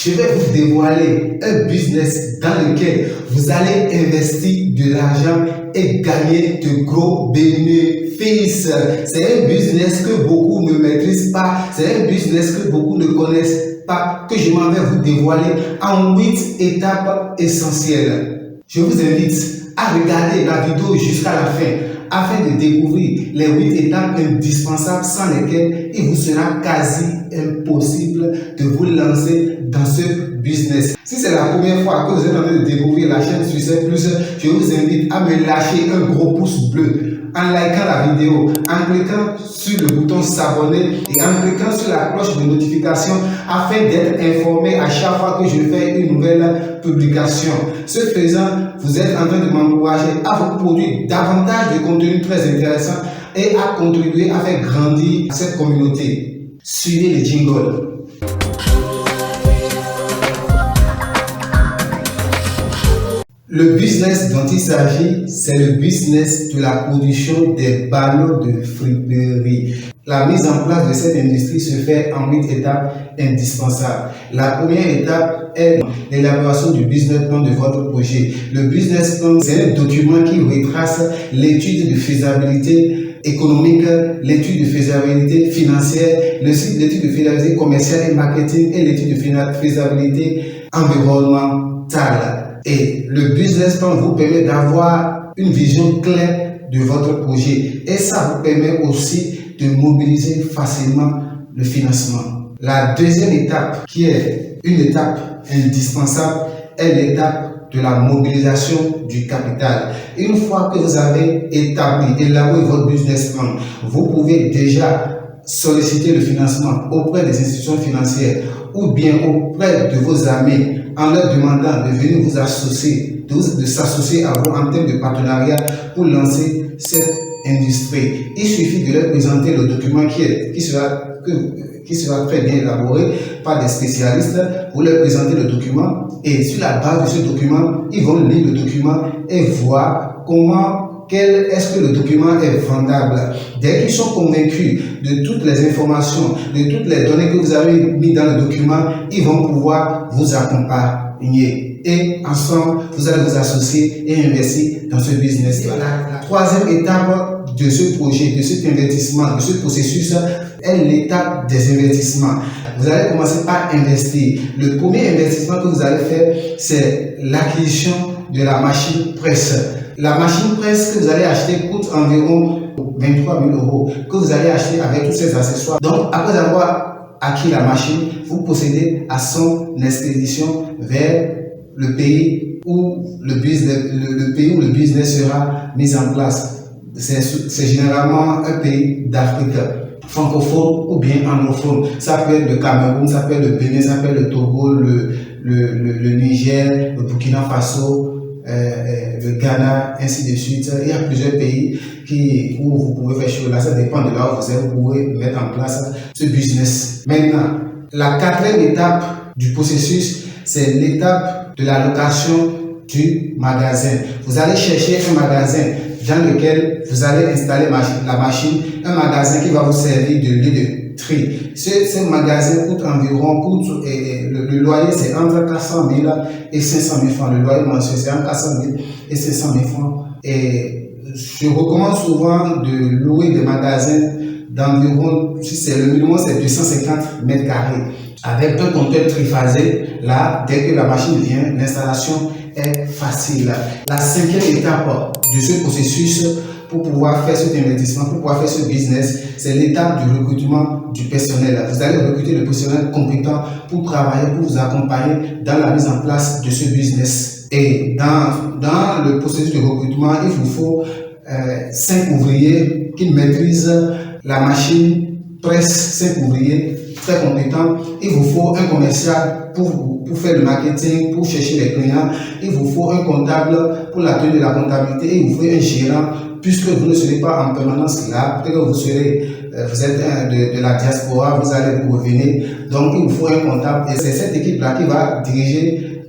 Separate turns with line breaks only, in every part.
je vais vous dévoiler un business dans lequel vous allez investir de l'argent et gagner de gros bénéfices. C'est un business que beaucoup ne maîtrisent pas, c'est un business que beaucoup ne connaissent pas, que je m'en vais vous dévoiler en 8 étapes essentielles. Je vous invite à regarder la vidéo jusqu'à la fin afin de découvrir les 8 étapes indispensables sans lesquelles il vous sera quasi impossible de vous lancer dans ce business. Si c'est la première fois que vous êtes en train de découvrir la chaîne Succès Plus, je vous invite à me lâcher un gros pouce bleu en likant la vidéo, en cliquant sur le bouton s'abonner et en cliquant sur la cloche de notification afin d'être informé à chaque fois que je fais une nouvelle publication. Ce faisant, vous êtes en train de m'encourager à vous produire davantage de contenu très intéressant et à contribuer à faire grandir cette communauté. Suivez les jingles. Le business dont il s'agit, c'est le business de la production des ballons de friperie. La mise en place de cette industrie se fait en 8 étapes indispensables. La première étape est l'élaboration du business plan de votre projet. Le business plan, c'est un document qui retrace l'étude de faisabilité économique, l'étude de faisabilité financière, l'étude de faisabilité commerciale et marketing et l'étude de faisabilité environnementale. Et le business plan vous permet d'avoir une vision claire de votre projet et ça vous permet aussi de mobiliser facilement le financement. La deuxième étape, qui est une étape indispensable, est l'étape de la mobilisation du capital. Une fois que vous avez élaboré votre business plan, vous pouvez déjà solliciter le financement auprès des institutions financières ou bien auprès de vos amis en leur demandant de venir vous associer, de s'associer à vous en termes de partenariat pour lancer cette industrie. Il suffit de leur présenter le document qui sera très bien élaboré par des spécialistes. Vous leur présentez le document et sur la base de ce document, ils vont lire le document et voir est-ce que le document est vendable. Dès qu'ils sont convaincus de toutes les informations, de toutes les données que vous avez mises dans le document, ils vont pouvoir vous accompagner. Et ensemble, vous allez vous associer et investir dans ce business. La troisième étape de ce projet, de cet investissement, de ce processus, est l'étape des investissements. Vous allez commencer par investir. Le premier investissement que vous allez faire, c'est l'acquisition de la machine presse. La machine presse que vous allez acheter coûte environ 23 000 €, que vous allez acheter avec tous ces accessoires. Donc, après avoir acquis la machine, vous procédez à son expédition vers le pays où le business sera mis en place. C'est généralement un pays d'Afrique francophone ou bien anglophone. Ça peut être le Cameroun, ça peut être le Bénin, ça peut être le Togo, le Niger, le Burkina Faso, le Ghana, ainsi de suite. Il y a plusieurs pays où vous pouvez faire chose là, ça dépend de là où vous êtes, vous pouvez mettre en place ce business. Maintenant, la quatrième étape du processus, c'est l'étape de la location du magasin. Vous allez chercher un magasin dans lequel vous allez installer la machine, un magasin qui va vous servir de lieu de tri. Ce magasin coûte le loyer c'est entre 400 000 et 500 000 francs. Le loyer mensuel c'est entre 400 000 et 500 000 francs. Et je recommande souvent de louer des magasins d'environ, si c'est le minimum, c'est 250 mètres carrés. Avec un compteur triphasé, là, dès que la machine vient, l'installation est facile. La cinquième étape de ce processus pour pouvoir faire cet investissement, pour pouvoir faire ce business, c'est l'étape du recrutement du personnel. Vous allez recruter le personnel compétent pour travailler, pour vous accompagner dans la mise en place de ce business. Et dans le processus de recrutement, il vous faut 5 ouvriers qui maîtrisent la machine presse, 5 ouvriers très compétents. Il vous faut un commercial pour faire le marketing, pour chercher les clients. Il vous faut un comptable pour la tenue de la comptabilité. Il vous faut un gérant, puisque vous ne serez pas en permanence là. Peut-être que vous êtes de la diaspora, vous allez vous revenir. Donc, il vous faut un comptable. Et c'est cette équipe-là qui va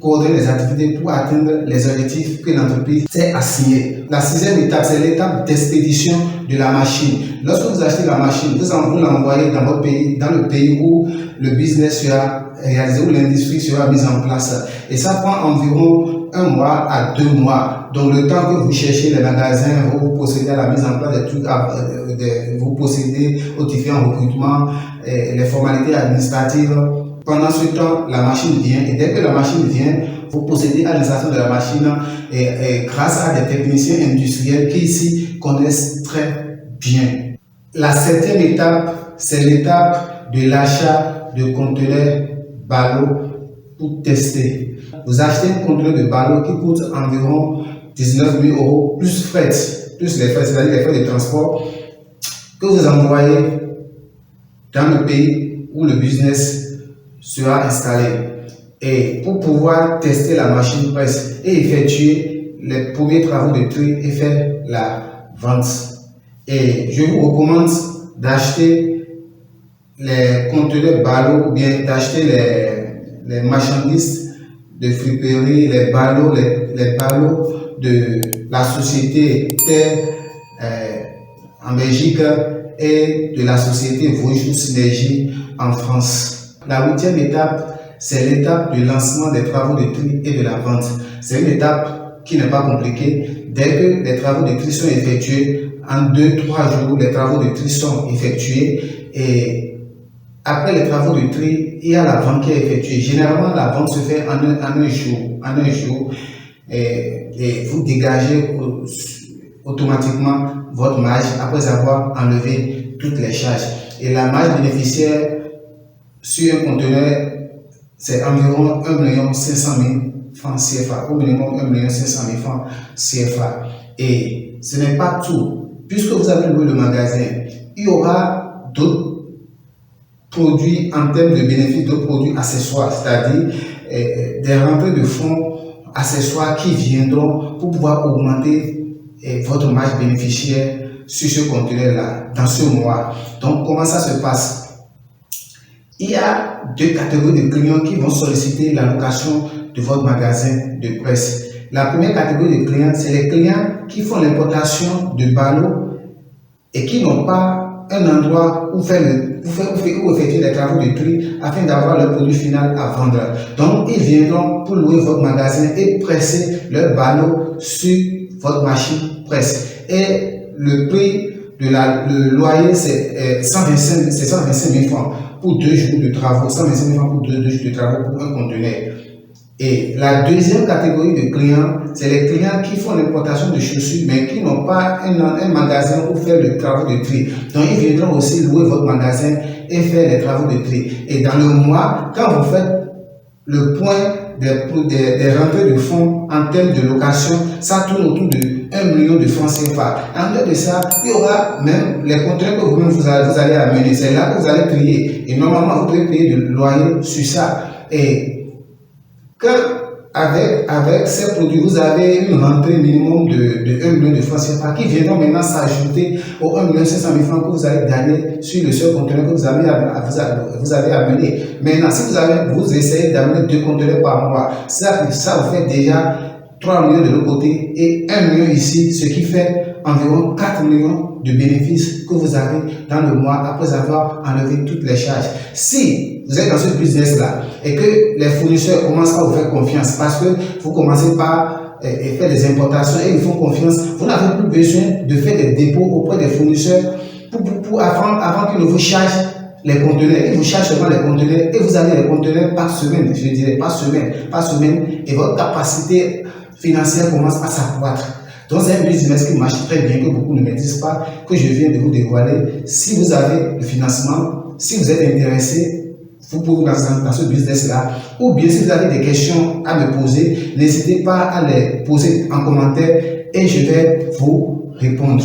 coordonner les activités pour atteindre les objectifs que l'entreprise s'est assignés. La sixième étape, c'est l'étape d'expédition de la machine. Lorsque vous achetez la machine, vous l'envoyez dans votre pays, dans le pays où le business sera réalisé, où l'industrie sera mise en place. Et ça prend environ 1 mois à 2 mois. Donc le temps que vous cherchez les magasins, vous procédez à la mise en place des trucs, vous procédez aux différents recrutements, les formalités administratives. Pendant ce temps, la machine vient, et dès que la machine vient, vous procédez à l'installation de la machine et grâce à des techniciens industriels qui ici connaissent très bien. La 7e étape, c'est l'étape de l'achat de conteneurs ballots pour tester. Vous achetez un conteneur de ballot qui coûte environ 19 000 € plus frais, plus les frais, c'est-à-dire les frais de transport, que vous envoyez dans le pays où le business sera installé. Et pour pouvoir tester la machine presse et effectuer les premiers travaux de tri et faire la vente. Et je vous recommande d'acheter les conteneurs ballots ou bien d'acheter les marchandises de friperie, les ballots de la société Terre en Belgique et de la société Vosges Synergie en France. La 8e étape, c'est l'étape du lancement des travaux de tri et de la vente. C'est une étape qui n'est pas compliquée. Dès que les travaux de tri sont effectués, en 2-3 jours, les travaux de tri sont effectués et après les travaux de tri, il y a la vente qui est effectuée. Généralement, la vente se fait en un jour et vous dégagez automatiquement votre marge après avoir enlevé toutes les charges. Et la marge bénéficiaire sur un conteneur, c'est environ 1 500 000 francs CFA, au minimum 1 500 000 francs CFA. Et ce n'est pas tout. Puisque vous avez loué le magasin, il y aura d'autres produits en termes de bénéfices, d'autres produits accessoires, c'est-à-dire des rentrées de fonds accessoires qui viendront pour pouvoir augmenter votre marge bénéficiaire sur ce conteneur-là, dans ce mois. Donc, comment ça se passe? Il y a 2 catégories de clients qui vont solliciter la location de votre magasin de presse. La première catégorie de clients, c'est les clients qui font l'importation de ballots et qui n'ont pas un endroit où effectuer des travaux de tri afin d'avoir le produit final à vendre. Donc, ils viendront pour louer votre magasin et presser leurs ballots sur votre machine presse. Et le prix de le loyer, c'est 125 000 francs pour 2 jours de travaux, 125 000 francs pour 2 jours de travaux pour un conteneur. Et la deuxième catégorie de clients, c'est les clients qui font l'importation de chaussures, mais qui n'ont pas un magasin pour faire le travail de tri. Donc, ils viendront aussi louer votre magasin et faire les travaux de tri. Et dans le mois, quand vous faites le point des rentrées de fonds en termes de location, ça tourne autour de 1 million de francs CFA. En dehors de ça, il y aura même les conteneurs que vous-même vous allez amener. C'est là que vous allez payer. Et normalement, vous devez payer le loyer sur ça. Et avec ces produits, vous avez une rentrée minimum de 1 million de francs CFA qui viendront maintenant s'ajouter aux 1 500 000 francs que vous allez gagner sur le seul conteneur que vous avez amené. Maintenant, si vous essayez d'amener 2 conteneurs par mois, ça vous fait déjà 3 millions de l'autre côté et 1 million ici, ce qui fait environ 4 millions de bénéfices que vous avez dans le mois après avoir enlevé toutes les charges. Si vous êtes dans ce business-là et que les fournisseurs commencent à vous faire confiance parce que vous commencez par faire des importations et ils font confiance, vous n'avez plus besoin de faire des dépôts auprès des fournisseurs avant qu'ils ne vous chargent les conteneurs. Ils vous chargent seulement les conteneurs et vous avez les conteneurs par semaine, je dirais par semaine et votre capacité financière commence à s'accroître. Donc c'est un business qui marche très bien, que beaucoup ne maîtrisent pas, que je viens de vous dévoiler. Si vous avez le financement, si vous êtes intéressé, vous pouvez dans ce business-là, ou bien si vous avez des questions à me poser, n'hésitez pas à les poser en commentaire et je vais vous répondre.